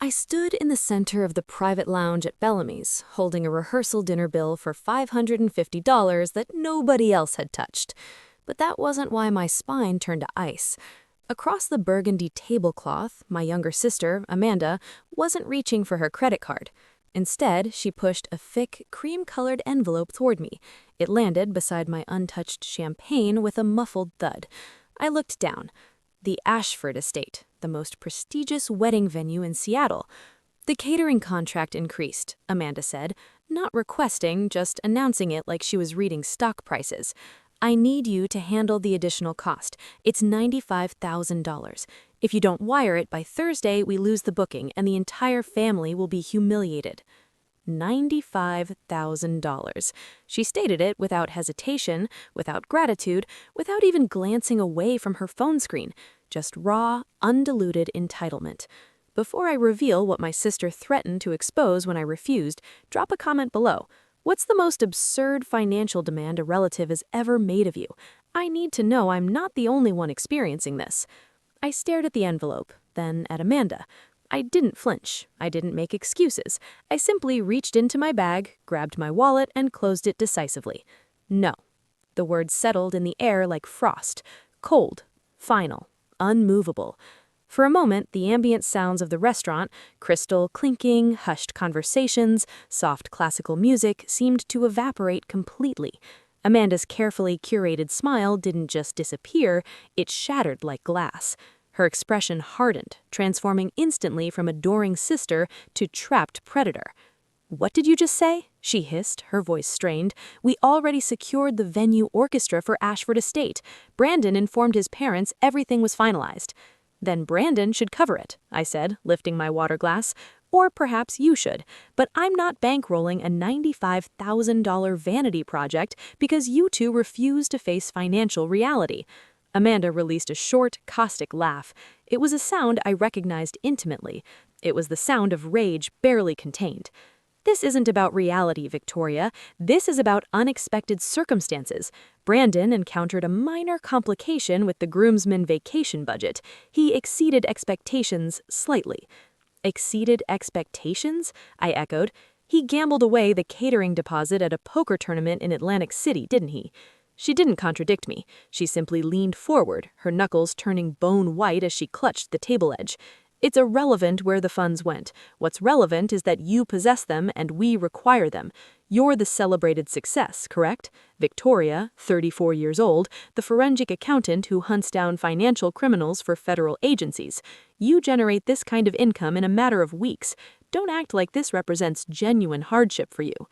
I stood in the center of the private lounge at Bellamy's, holding a rehearsal dinner bill for $550 that nobody else had touched. But that wasn't why my spine turned to ice. Across the burgundy tablecloth, my younger sister, Amanda, wasn't reaching for her credit card. Instead, she pushed a thick, cream-colored envelope toward me. It landed beside my untouched champagne with a muffled thud. I looked down. The Ashford Estate, the most prestigious wedding venue in Seattle. The catering contract increased, Amanda said, not requesting, just announcing it like she was reading stock prices. I need you to handle the additional cost. It's $95,000. If you don't wire it by Thursday, we lose the booking and the entire family will be humiliated. $95,000. She stated it without hesitation, without gratitude, without even glancing away from her phone screen. Just raw, undiluted entitlement. Before I reveal what my sister threatened to expose when I refused, drop a comment below. What's the most absurd financial demand a relative has ever made of you? I need to know I'm not the only one experiencing this. I stared at the envelope, then at Amanda. I didn't flinch. I didn't make excuses. I simply reached into my bag, grabbed my wallet, and closed it decisively. No. The words settled in the air like frost. Cold. Final. Unmovable. For a moment, the ambient sounds of the restaurant, crystal clinking, hushed conversations, soft classical music, seemed to evaporate completely. Amanda's carefully curated smile didn't just disappear, it shattered like glass. Her expression hardened, transforming instantly from adoring sister to trapped predator. "What did you just say?" she hissed, her voice strained. "We already secured the venue orchestra for Ashford Estate. Brandon informed his parents everything was finalized." "Then Brandon should cover it," I said, lifting my water glass. "Or perhaps you should. But I'm not bankrolling a $95,000 vanity project because you two refuse to face financial reality." Amanda released a short, caustic laugh. It was a sound I recognized intimately. It was the sound of rage barely contained. "This isn't about reality, Victoria. This is about unexpected circumstances. Brandon encountered a minor complication with the groomsmen vacation budget. He exceeded expectations slightly." "Exceeded expectations?" I echoed. "He gambled away the catering deposit at a poker tournament in Atlantic City, didn't he?" She didn't contradict me. She simply leaned forward, her knuckles turning bone white as she clutched the table edge. "It's irrelevant where the funds went. What's relevant is that you possess them and we require them. You're the celebrated success, correct? Victoria, 34 years old, the forensic accountant who hunts down financial criminals for federal agencies. You generate this kind of income in a matter of weeks. Don't act like this represents genuine hardship for you."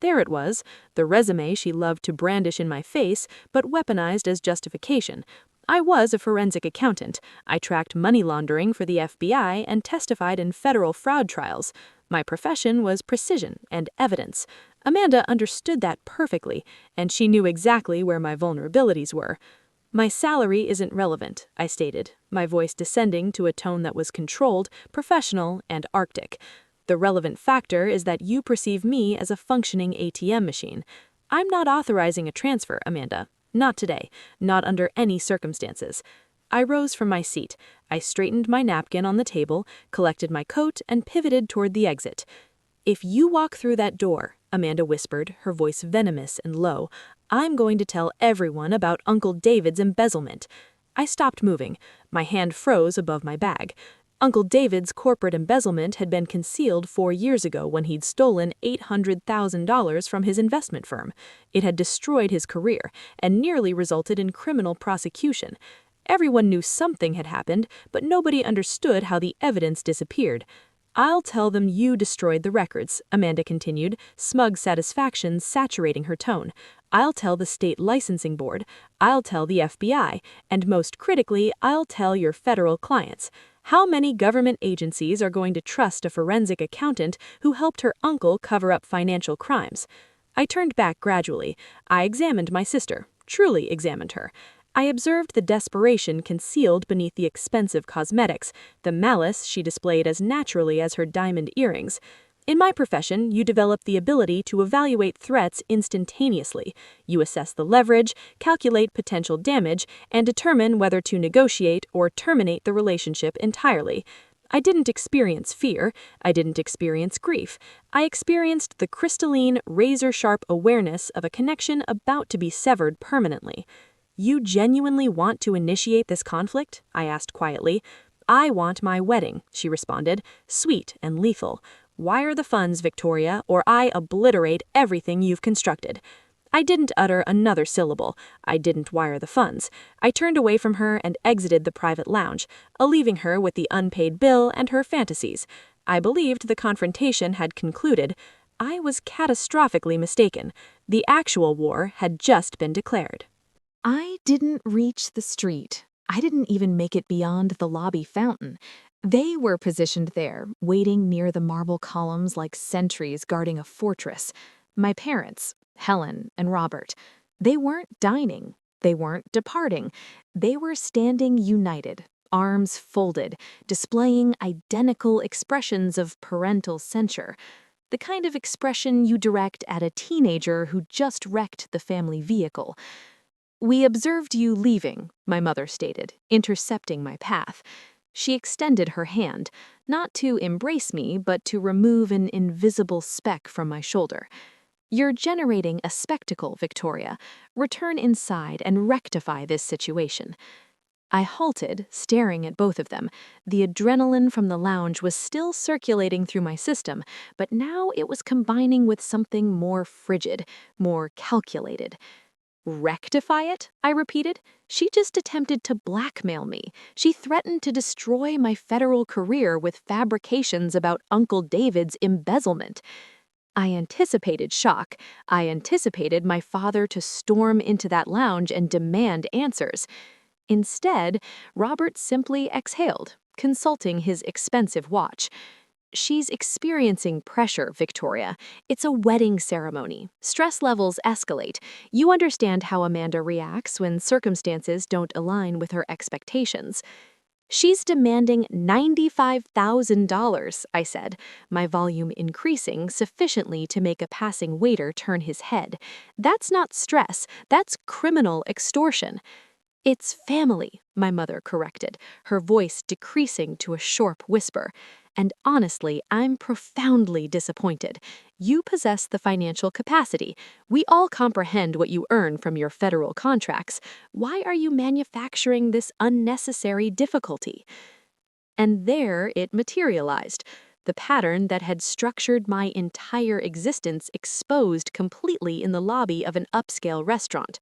There it was, the resume she loved to brandish in my face, but weaponized as justification. I was a forensic accountant. I tracked money laundering for the FBI and testified in federal fraud trials. My profession was precision and evidence. Amanda understood that perfectly, and she knew exactly where my vulnerabilities were. "My salary isn't relevant," I stated, my voice descending to a tone that was controlled, professional, and arctic. "The relevant factor is that you perceive me as a functioning ATM machine. I'm not authorizing a transfer, Amanda. Not today. Not under any circumstances." I rose from my seat. I straightened my napkin on the table, collected my coat, and pivoted toward the exit. "If you walk through that door," Amanda whispered, her voice venomous and low, "I'm going to tell everyone about Uncle David's embezzlement." I stopped moving. My hand froze above my bag. Uncle David's corporate embezzlement had been concealed 4 years ago when he'd stolen $800,000 from his investment firm. It had destroyed his career and nearly resulted in criminal prosecution. Everyone knew something had happened, but nobody understood how the evidence disappeared. "I'll tell them you destroyed the records," Amanda continued, smug satisfaction saturating her tone. "I'll tell the state licensing board. I'll tell the FBI. And most critically, I'll tell your federal clients. How many government agencies are going to trust a forensic accountant who helped her uncle cover up financial crimes?" I turned back gradually. I examined my sister, truly examined her. I observed the desperation concealed beneath the expensive cosmetics, the malice she displayed as naturally as her diamond earrings. In my profession, you develop the ability to evaluate threats instantaneously. You assess the leverage, calculate potential damage, and determine whether to negotiate or terminate the relationship entirely. I didn't experience fear. I didn't experience grief. I experienced the crystalline, razor-sharp awareness of a connection about to be severed permanently. "You genuinely want to initiate this conflict?" I asked quietly. "I want my wedding," she responded, sweet and lethal. "Wire the funds, Victoria, or I obliterate everything you've constructed." I didn't utter another syllable. I didn't wire the funds. I turned away from her and exited the private lounge, leaving her with the unpaid bill and her fantasies. I believed the confrontation had concluded. I was catastrophically mistaken. The actual war had just been declared. I didn't reach the street. I didn't even make it beyond the lobby fountain. They were positioned there, waiting near the marble columns like sentries guarding a fortress. My parents, Helen and Robert, they weren't dining. They weren't departing. They were standing united, arms folded, displaying identical expressions of parental censure. The kind of expression you direct at a teenager who just wrecked the family vehicle. "We observed you leaving," my mother stated, intercepting my path. She extended her hand, not to embrace me, but to remove an invisible speck from my shoulder. "You're generating a spectacle, Victoria. Return inside and rectify this situation." I halted, staring at both of them. The adrenaline from the lounge was still circulating through my system, but now it was combining with something more frigid, more calculated. "Rectify it?" I repeated. "She just attempted to blackmail me. She threatened to destroy my federal career with fabrications about Uncle David's embezzlement." I anticipated shock. I anticipated my father to storm into that lounge and demand answers. Instead, Robert simply exhaled, consulting his expensive watch. "She's experiencing pressure, Victoria. It's a wedding ceremony. Stress levels escalate. You understand how Amanda reacts when circumstances don't align with her expectations." "She's demanding $95,000, I said, my volume increasing sufficiently to make a passing waiter turn his head. "That's not stress, that's criminal extortion." "It's family," my mother corrected, her voice decreasing to a sharp whisper. "And honestly, I'm profoundly disappointed. You possess the financial capacity. We all comprehend what you earn from your federal contracts. Why are you manufacturing this unnecessary difficulty?" And there it materialized. The pattern that had structured my entire existence exposed completely in the lobby of an upscale restaurant.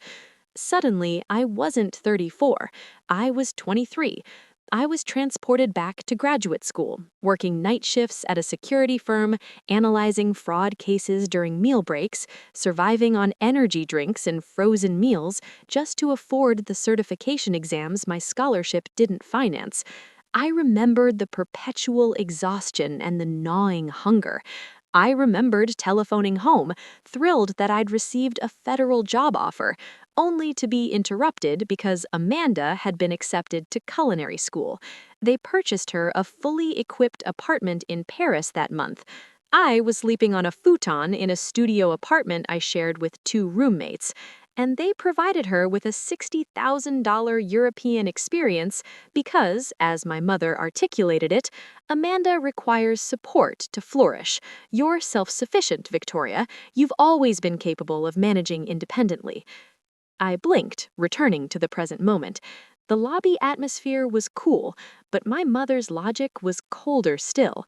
Suddenly, I wasn't 34. I was 23. I was transported back to graduate school, working night shifts at a security firm, analyzing fraud cases during meal breaks, surviving on energy drinks and frozen meals just to afford the certification exams my scholarship didn't finance. I remembered the perpetual exhaustion and the gnawing hunger. I remembered telephoning home, thrilled that I'd received a federal job offer, only to be interrupted because Amanda had been accepted to culinary school. They purchased her a fully equipped apartment in Paris that month. I was sleeping on a futon in a studio apartment I shared with 2 roommates, and they provided her with a $60,000 European experience because, as my mother articulated it, "Amanda requires support to flourish. You're self-sufficient, Victoria. You've always been capable of managing independently." I blinked, returning to the present moment. The lobby atmosphere was cool, but my mother's logic was colder still.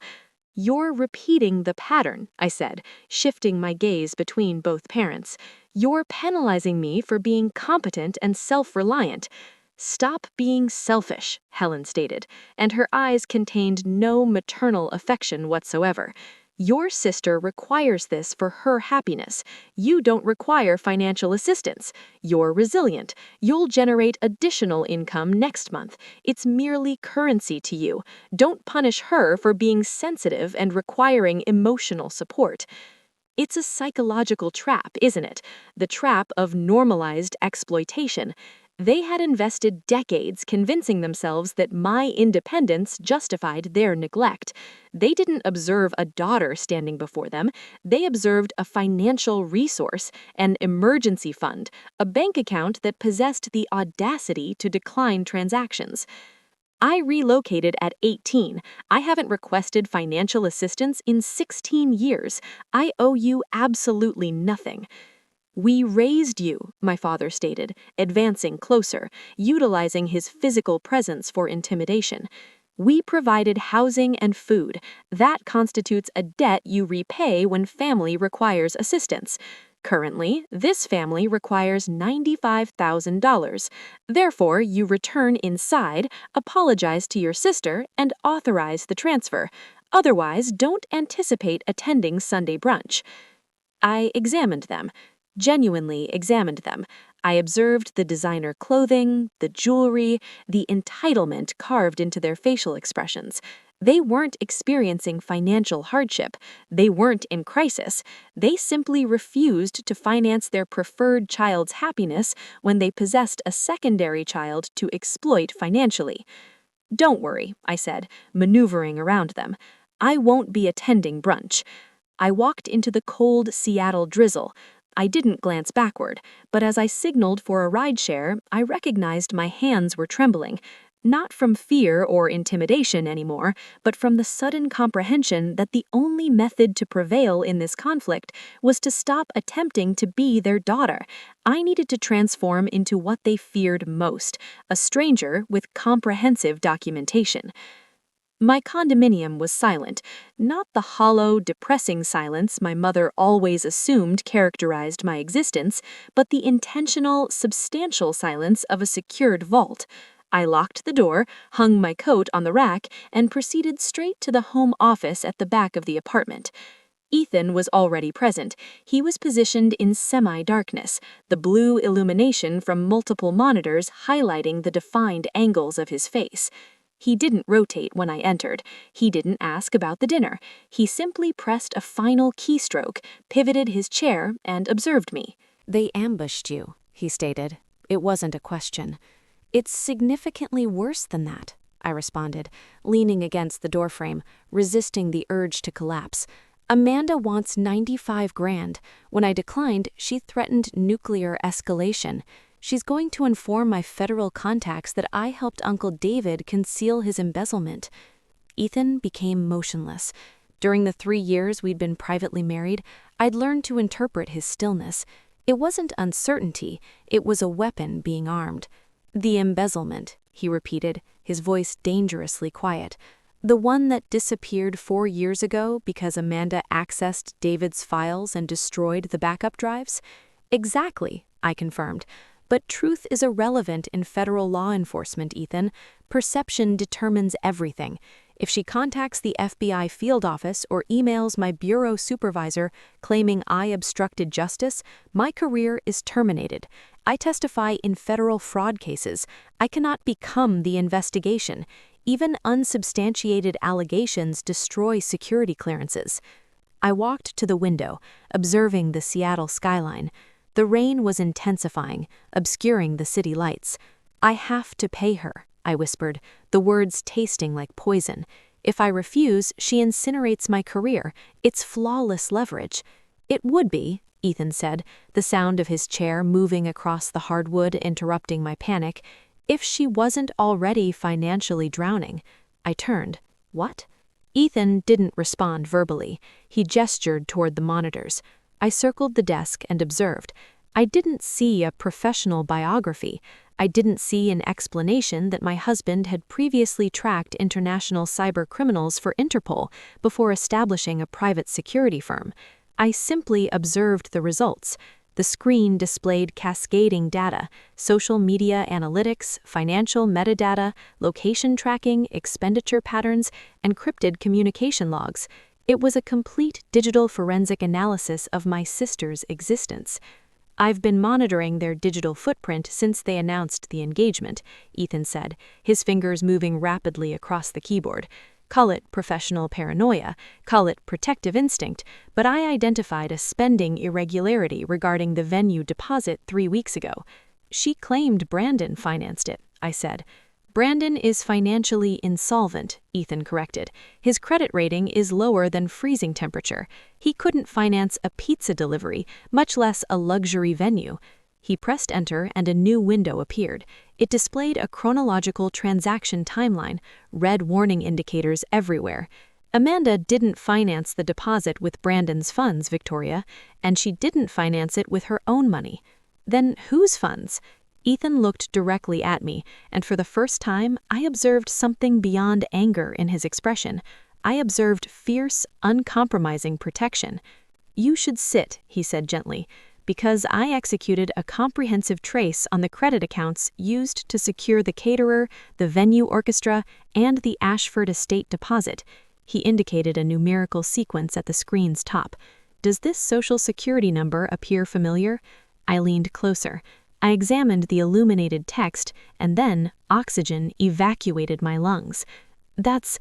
"You're repeating the pattern," I said, shifting my gaze between both parents. "You're penalizing me for being competent and self-reliant." "Stop being selfish," Helen stated, and her eyes contained no maternal affection whatsoever. "Your sister requires this for her happiness. You don't require financial assistance. You're resilient. You'll generate additional income next month. It's merely currency to you. Don't punish her for being sensitive and requiring emotional support." It's a psychological trap, isn't it? The trap of normalized exploitation. They had invested decades convincing themselves that my independence justified their neglect. They didn't observe a daughter standing before them. They observed a financial resource, an emergency fund, a bank account that possessed the audacity to decline transactions. I relocated at 18. I haven't requested financial assistance in 16 years. I owe you absolutely nothing. We raised you, my father stated, advancing closer, utilizing his physical presence for intimidation. We provided housing and food. That constitutes a debt you repay when family requires assistance. Currently, this family requires $95,000. Therefore, you return inside, apologize to your sister, and authorize the transfer. Otherwise, don't anticipate attending Sunday brunch. I examined them, genuinely examined them. I observed the designer clothing, the jewelry, the entitlement carved into their facial expressions. They weren't experiencing financial hardship. They weren't in crisis. They simply refused to finance their preferred child's happiness when they possessed a secondary child to exploit financially. Don't worry, I said, maneuvering around them. I won't be attending brunch. I walked into the cold Seattle drizzle. I didn't glance backward, but as I signaled for a rideshare, I recognized my hands were trembling, not from fear or intimidation anymore, but from the sudden comprehension that the only method to prevail in this conflict was to stop attempting to be their daughter. I needed to transform into what they feared most, a stranger with comprehensive documentation. My condominium was silent, not the hollow, depressing silence my mother always assumed characterized my existence, but the intentional, substantial silence of a secured vault. I locked the door, hung my coat on the rack, and proceeded straight to the home office at the back of the apartment. Ethan was already present. He was positioned in semi-darkness, the blue illumination from multiple monitors highlighting the defined angles of his face. He didn't rotate when I entered. He didn't ask about the dinner. He simply pressed a final keystroke, pivoted his chair, and observed me. "They ambushed you," he stated. It wasn't a question. "It's significantly worse than that," I responded, leaning against the doorframe, resisting the urge to collapse. "Amanda wants 95 grand. When I declined, she threatened nuclear escalation. She's going to inform my federal contacts that I helped Uncle David conceal his embezzlement." Ethan became motionless. During the 3 years we'd been privately married, I'd learned to interpret his stillness. It wasn't uncertainty, it was a weapon being armed. "The embezzlement," he repeated, his voice dangerously quiet. "The one that disappeared 4 years ago because Amanda accessed David's files and destroyed the backup drives?" "Exactly," I confirmed. "But truth is irrelevant in federal law enforcement, Ethan. Perception determines everything. If she contacts the FBI field office or emails my bureau supervisor claiming I obstructed justice, my career is terminated. I testify in federal fraud cases. I cannot become the investigation. Even unsubstantiated allegations destroy security clearances." I walked to the window, observing the Seattle skyline. The rain was intensifying, obscuring the city lights. "I have to pay her," I whispered, the words tasting like poison. "If I refuse, she incinerates my career. It's flawless leverage." "It would be," Ethan said, the sound of his chair moving across the hardwood interrupting my panic, "if she wasn't already financially drowning." I turned. "What?" Ethan didn't respond verbally. He gestured toward the monitors. I circled the desk and observed. I didn't see a professional biography. I didn't see an explanation that my husband had previously tracked international cyber criminals for Interpol before establishing a private security firm. I simply observed the results. The screen displayed cascading data, social media analytics, financial metadata, location tracking, expenditure patterns, encrypted communication logs. It was a complete digital forensic analysis of my sister's existence. "I've been monitoring their digital footprint since they announced the engagement," Ethan said, his fingers moving rapidly across the keyboard. "Call it professional paranoia, call it protective instinct, but I identified a spending irregularity regarding the venue deposit 3 weeks ago." "She claimed Brandon financed it," I said. "Brandon is financially insolvent," Ethan corrected. "His credit rating is lower than freezing temperature. He couldn't finance a pizza delivery, much less a luxury venue." He pressed enter and a new window appeared. It displayed a chronological transaction timeline, red warning indicators everywhere. Amanda didn't finance the deposit with Brandon's funds, Victoria, and she didn't finance it with her own money. Then whose funds? Ethan looked directly at me, and for the first time, I observed something beyond anger in his expression. I observed fierce, uncompromising protection. "You should sit," he said gently, "because I executed a comprehensive trace on the credit accounts used to secure the caterer, the venue orchestra, and the Ashford estate deposit." He indicated a numerical sequence at the screen's top. "Does this social security number appear familiar?" I leaned closer. I examined the illuminated text, and then oxygen evacuated my lungs. That's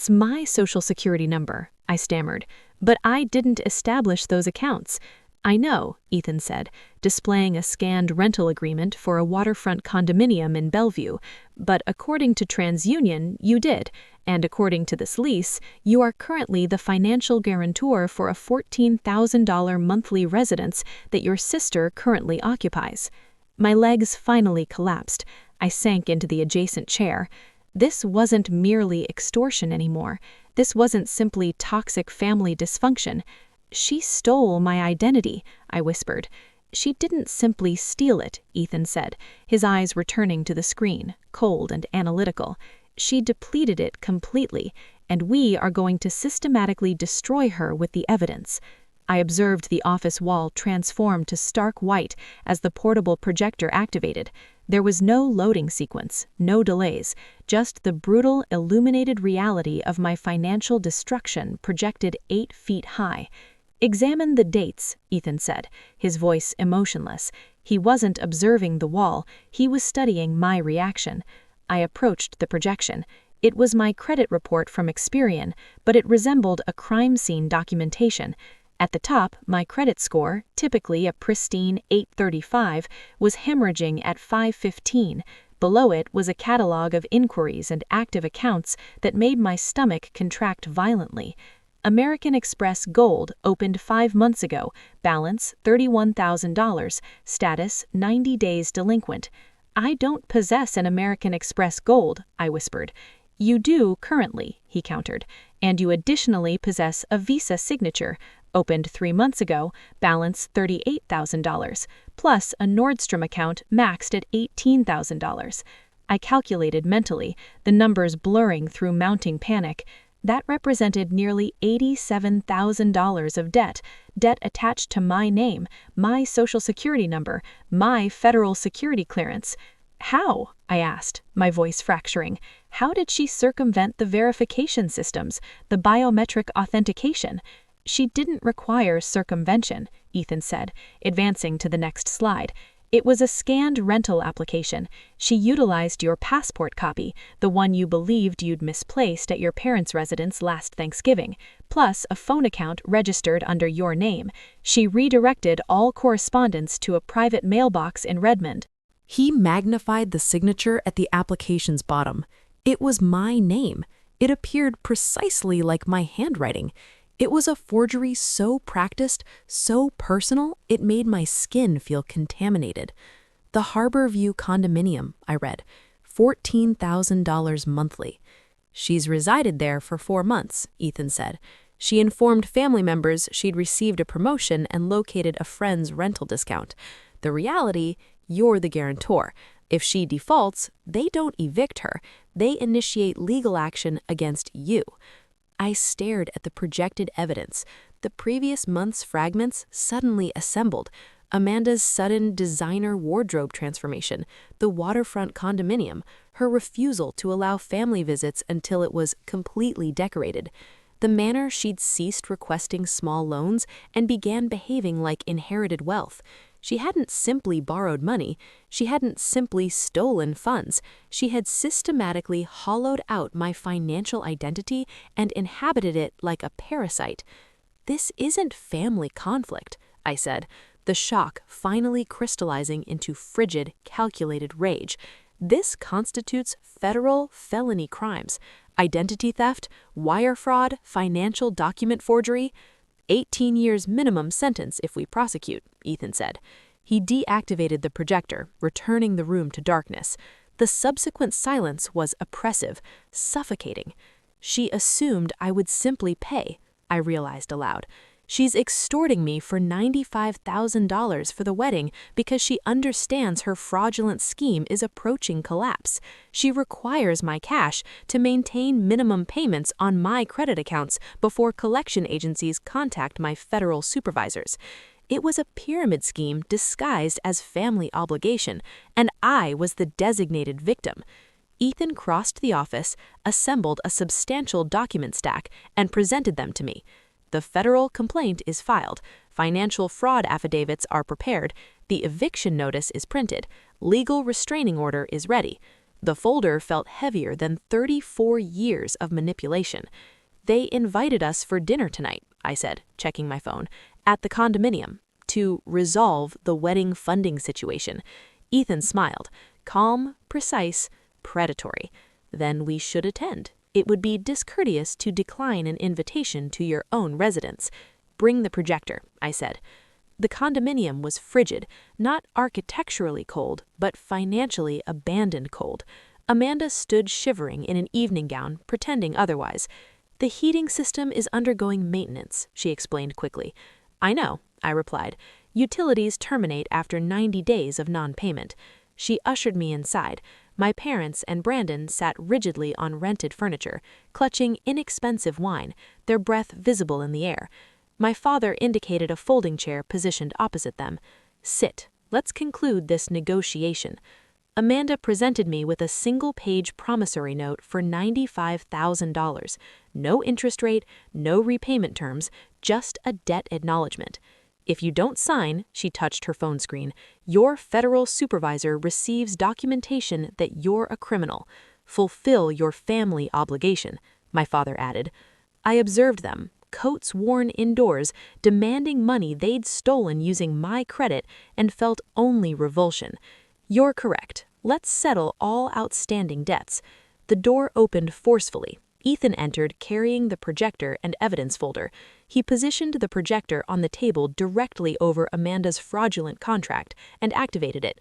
my social security number," I stammered. "But I didn't establish those accounts." "I know," Ethan said, displaying a scanned rental agreement for a waterfront condominium in Bellevue. "But according to TransUnion, you did. And according to this lease, you are currently the financial guarantor for a $14,000 monthly residence that your sister currently occupies." My legs finally collapsed. I sank into the adjacent chair. This wasn't merely extortion anymore. This wasn't simply toxic family dysfunction. "She stole my identity," I whispered. "She didn't simply steal it," Ethan said, his eyes returning to the screen, cold and analytical. "She depleted it completely, and we are going to systematically destroy her with the evidence." I observed the office wall transform to stark white as the portable projector activated. There was no loading sequence, no delays, just the brutal, illuminated reality of my financial destruction projected 8 feet high. "Examine the dates," Ethan said, his voice emotionless. He wasn't observing the wall, he was studying my reaction. I approached the projection. It was my credit report from Experian, but it resembled a crime scene documentation. At the top, my credit score, typically a pristine 835, was hemorrhaging at 515. Below it was a catalog of inquiries and active accounts that made my stomach contract violently. "American Express Gold opened 5 months ago, balance $31,000, status 90 days delinquent." "I don't possess an American Express Gold," I whispered. "You do currently," he countered, "and you additionally possess a Visa signature, opened 3 months ago, balance $38,000, plus a Nordstrom account maxed at $18,000. I calculated mentally, the numbers blurring through mounting panic. That represented nearly $87,000 of debt attached to my name, my social security number, my federal security clearance. "How?" I asked, my voice fracturing. "How did she circumvent the verification systems, the biometric authentication?" "She didn't require circumvention," Ethan said, advancing to the next slide. "It was a scanned rental application. She utilized your passport copy, the one you believed you'd misplaced at your parents' residence last Thanksgiving, plus a phone account registered under your name. She redirected all correspondence to a private mailbox in Redmond." He magnified the signature at the application's bottom. It was my name. It appeared precisely like my handwriting. It was a forgery so practiced, so personal, it made my skin feel contaminated. "The Harbor View condominium," I read, $14,000 monthly. "She's resided there for 4 months, Ethan said. She informed family members she'd received a promotion and located a friend's rental discount. The reality, you're the guarantor. If she defaults, they don't evict her. They initiate legal action against you." I stared at the projected evidence. The previous month's fragments suddenly assembled. Amanda's sudden designer wardrobe transformation, the waterfront condominium, her refusal to allow family visits until it was completely decorated, the manner she'd ceased requesting small loans and began behaving like inherited wealth. She hadn't simply borrowed money, she hadn't simply stolen funds, she had systematically hollowed out my financial identity and inhabited it like a parasite. "This isn't family conflict," I said, the shock finally crystallizing into frigid, calculated rage. "This constitutes federal felony crimes, identity theft, wire fraud, financial document forgery. 18 years minimum sentence if we prosecute," Ethan said. He deactivated the projector, returning the room to darkness. The subsequent silence was oppressive, suffocating. She assumed I would simply pay, I realized aloud. She's extorting me for $95,000 for the wedding because she understands her fraudulent scheme is approaching collapse. She requires my cash to maintain minimum payments on my credit accounts before collection agencies contact my federal supervisors. It was a pyramid scheme disguised as family obligation, and I was the designated victim. Ethan crossed the office, assembled a substantial document stack, and presented them to me. The federal complaint is filed, financial fraud affidavits are prepared, the eviction notice is printed, legal restraining order is ready. The folder felt heavier than 34 years of manipulation. They invited us for dinner tonight, I said, checking my phone, at the condominium, to resolve the wedding funding situation. Ethan smiled, calm, precise, predatory. Then we should attend. It would be discourteous to decline an invitation to your own residence. Bring the projector, I said. The condominium was frigid, not architecturally cold, but financially abandoned cold. Amanda stood shivering in an evening gown, pretending otherwise. The heating system is undergoing maintenance, she explained quickly. I know, I replied. Utilities terminate after 90 days of non-payment. She ushered me inside. My parents and Brandon sat rigidly on rented furniture, clutching inexpensive wine, their breath visible in the air. My father indicated a folding chair positioned opposite them. Sit. Let's conclude this negotiation. Amanda presented me with a single-page promissory note for $95,000. No interest rate, no repayment terms, just a debt acknowledgement. If you don't sign, she touched her phone screen, your federal supervisor receives documentation that you're a criminal. Fulfill your family obligation, my father added. I observed them, coats worn indoors, demanding money they'd stolen using my credit, and felt only revulsion. You're correct. Let's settle all outstanding debts. The door opened forcefully. Ethan entered carrying the projector and evidence folder. He positioned the projector on the table directly over Amanda's fraudulent contract and activated it.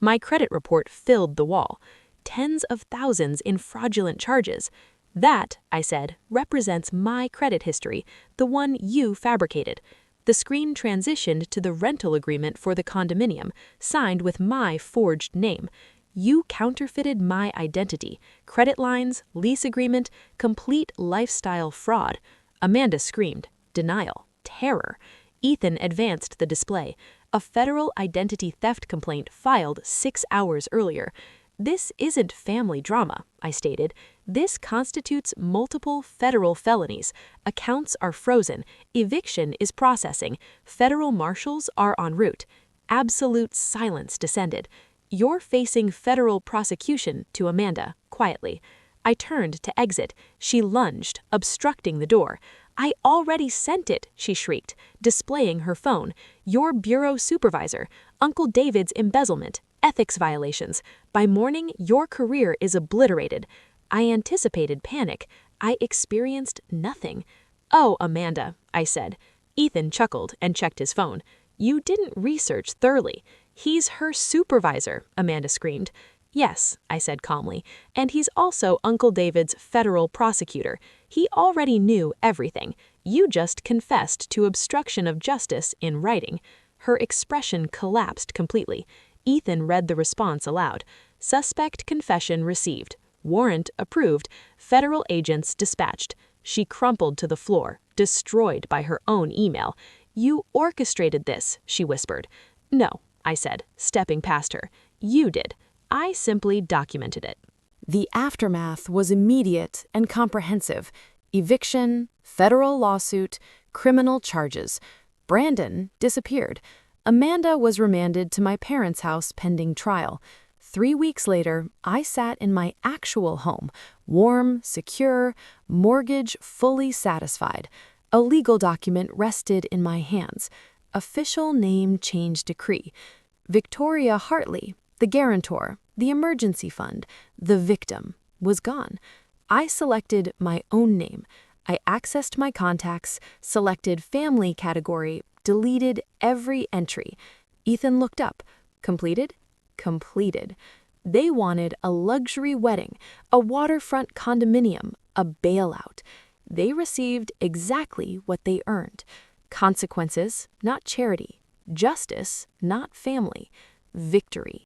My credit report filled the wall. Tens of thousands in fraudulent charges. That, I said, represents my credit history, the one you fabricated. The screen transitioned to the rental agreement for the condominium, signed with my forged name. You counterfeited my identity, credit lines, lease agreement, complete lifestyle fraud. Amanda screamed, denial, terror. Ethan advanced the display. A federal identity theft complaint filed 6 hours earlier. This isn't family drama, I stated. This constitutes multiple federal felonies. Accounts are frozen. Eviction is processing. Federal marshals are en route. Absolute silence descended. You're facing federal prosecution, to Amanda, quietly. I turned to exit. She lunged, obstructing the door. I already sent it, she shrieked, displaying her phone. Your bureau supervisor, Uncle David's embezzlement, ethics violations. By morning, your career is obliterated. I anticipated panic. I experienced nothing. Oh, Amanda, I said. Ethan chuckled and checked his phone. You didn't research thoroughly. He's her supervisor, Amanda screamed. Yes, I said calmly, and he's also Uncle David's federal prosecutor. He already knew everything. You just confessed to obstruction of justice in writing. Her expression collapsed completely. Ethan read the response aloud. Suspect confession received. Warrant approved. Federal agents dispatched. She crumpled to the floor, destroyed by her own email. You orchestrated this, she whispered. No, I said, stepping past her. You did. I simply documented it. The aftermath was immediate and comprehensive. Eviction, federal lawsuit, criminal charges. Brandon disappeared. Amanda was remanded to my parents' house pending trial. 3 weeks later, I sat in my actual home, warm, secure, mortgage fully satisfied. A legal document rested in my hands. Official name change decree. Victoria Hartley, the guarantor, the emergency fund, the victim, was gone. I selected my own name. I accessed my contacts, selected family category, deleted every entry. Ethan looked up. Completed? Completed. They wanted a luxury wedding, a waterfront condominium, a bailout. They received exactly what they earned. Consequences, not charity. Justice, not family. Victory.